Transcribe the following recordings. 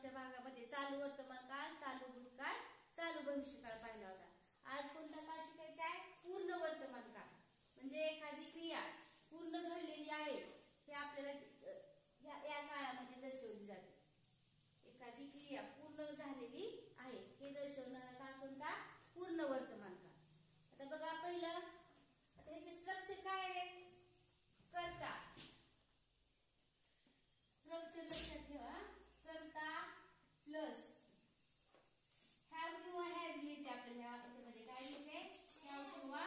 मागच्या भागामध्ये चालू वर्तमान काळ, चालू भूतकाळ, चालू भविष्यकाळ पाहिला होता. आज कोणता काळ शिकायचा आहे? पूर्ण वर्तमान काळ. म्हणजे एखादी क्रिया पूर्ण घडलेली आहे हे आपल्याला या काळामध्ये दर्शवली जाते. एखादी क्रिया पूर्ण झालेली आहे हे दर्शवणारा काळ कोणता? पूर्ण वर्तमान काळ. आता बघा पहिलं, आता ह्याचे स्ट्रक्चर काय आहे? कर्ता. स्ट्रक्चर लक्षात ठेवा. कर्ता प्लस हॅव किंवा हॅज घ्यायचे आपल्याला. याच्यामध्ये काय घ्यायचे? हॅव किंवा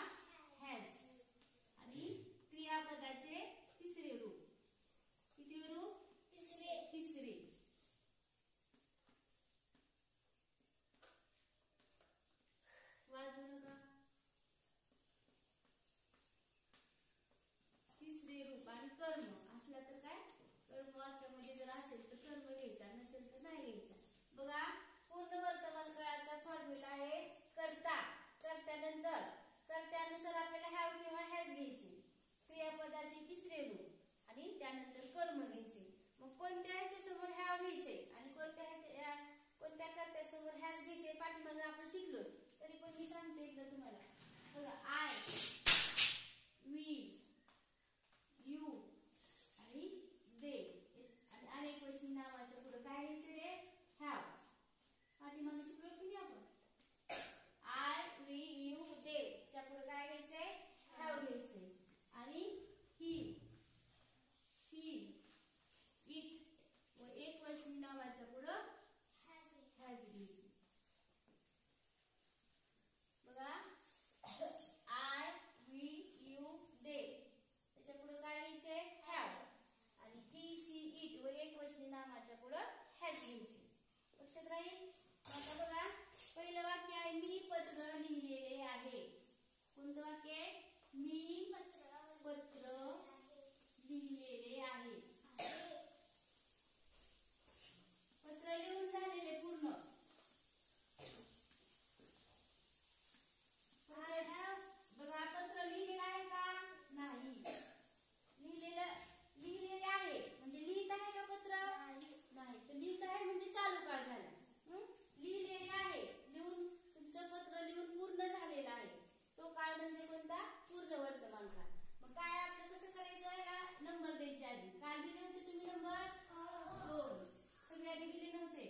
हॅज. आणि क्रियापदाचे तिसरे रूप. किती रूप? तिसरे. वाचू नका. तिसरे रूप. आणि कर्म असला तर काय? कर्म वाक्यामध्ये जर असेल तर कर्म घ्यायचा, नसेल तर नाही घ्यायचा. बघा, पूर्ण वर्तमान काळाचा फॉर्म्युला आहे कर्ता. कर्त्यानंतर कर्त्यानुसार आपल्याला हॅव किंवा हॅज घ्यायचे. क्रियापदाचे तिसरे रूप आणि त्यानंतर कर्म घ्यायचे. मग कोणत्या ह्याच्या समोर हॅव घ्यायचे आणि कोणत्या कर्त्यासमोर हॅज घ्यायचे पाठीमागे आपण शिकलो. तरी पण मी सांगते एकदा तुम्हाला. बघा, आय, वी, यू आणि दे आणि अनेक वचनी नावाच्या पुढे काय घ्यायचे रे? हॅव. पाठीमागे शिकलो की नाही आपण? आय, वी, यू, दे च्या पुढे काय घ्यायचंय? हॅव घ्यायचे. आणि ही, शी, इट व एक वचनी नावाच्या पुढे हॅज घ्यायचे. बघा, आय, वी, यू, दे त्याच्या पुढे काय घ्यायचंय? हॅव. आणि ही, शी, इट व एक वचनी नामाच्या पुढे हॅज घ्यायचे. लक्षात राहील. आता बघा, पहिलं वाक्य आहे मी पत्र लिहिलेले आहे. कोणतं वाक्य आहे? मी पत्र लिहिलेले आहे. पत्र लिहून झालेले पूर्ण. बघा, पत्र लिहिलेलं आहे का? नाही. लिहिलेले आहे म्हणजे लिहित आहे का पत्र? नाही. तर लिहित आहे म्हणजे चालू काळ झाला. लिहिलेले आहे, लिहून तुमचं पत्र लिहून पूर्ण झालेला आहे. तो काळ म्हणजे कोणता? पूर्ण वर्तमान काळ. मग काय आपल्याला कसं करायचं? याला नंबर द्यायचे आधी. काय दिले होते तुम्ही नंबर? 2. सगळे आधी दिले नव्हते?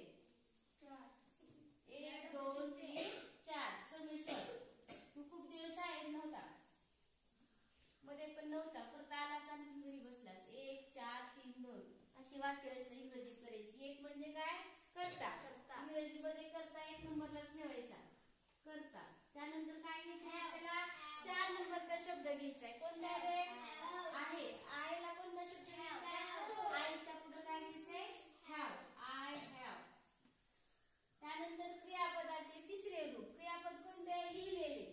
1, 2, 3, 4. सोमेश्वर, तू खूप दिवस शाळेत नव्हता, मध्ये पण नव्हता, फक्त आलास आणि घरी बसलास. 1, 4, 3, 2 अशी वाक्यरचना इंग्रजीत करायची. एक म्हणजे काय? कर्ता. इंग्रजीमध्ये कर्ता 1 नंबरला ठेवायचा. कर्ता. त्यानंतर काय घ्यायचं आपल्याला? 4 नंबरचा शब्द घ्यायचा आहे. कोणता रे? आहे. आयला कोणता शब्द घ्यायचा आहे? आयच्या पुढे काय घ्यायचंय? हॅव. I have. त्यानंतर क्रियापदाचे तिसरे रूप. क्रियापद कोणते आहे? लिहिलेले.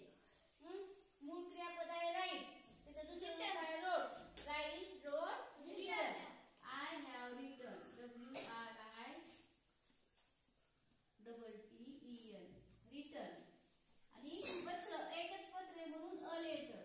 मूळ क्रियापद आहे राईट. त्याचं दुसरं रूप आहे wrote. Write, wrote, written. I have written. WRITTEN. Written. आणि पत्र, एकच पत्र म्हणून अ लेटर.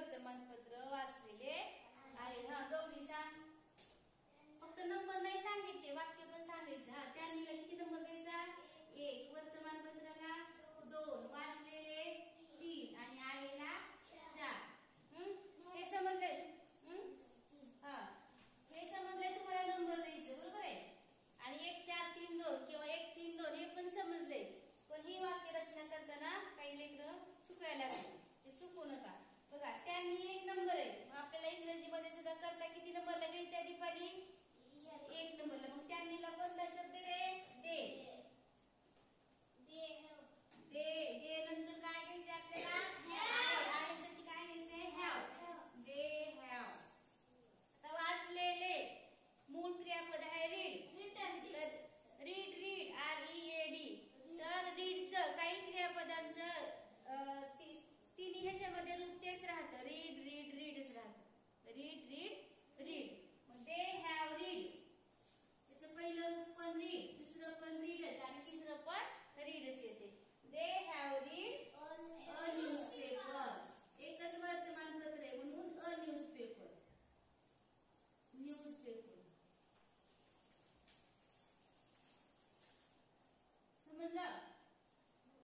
वर्तमानपत्र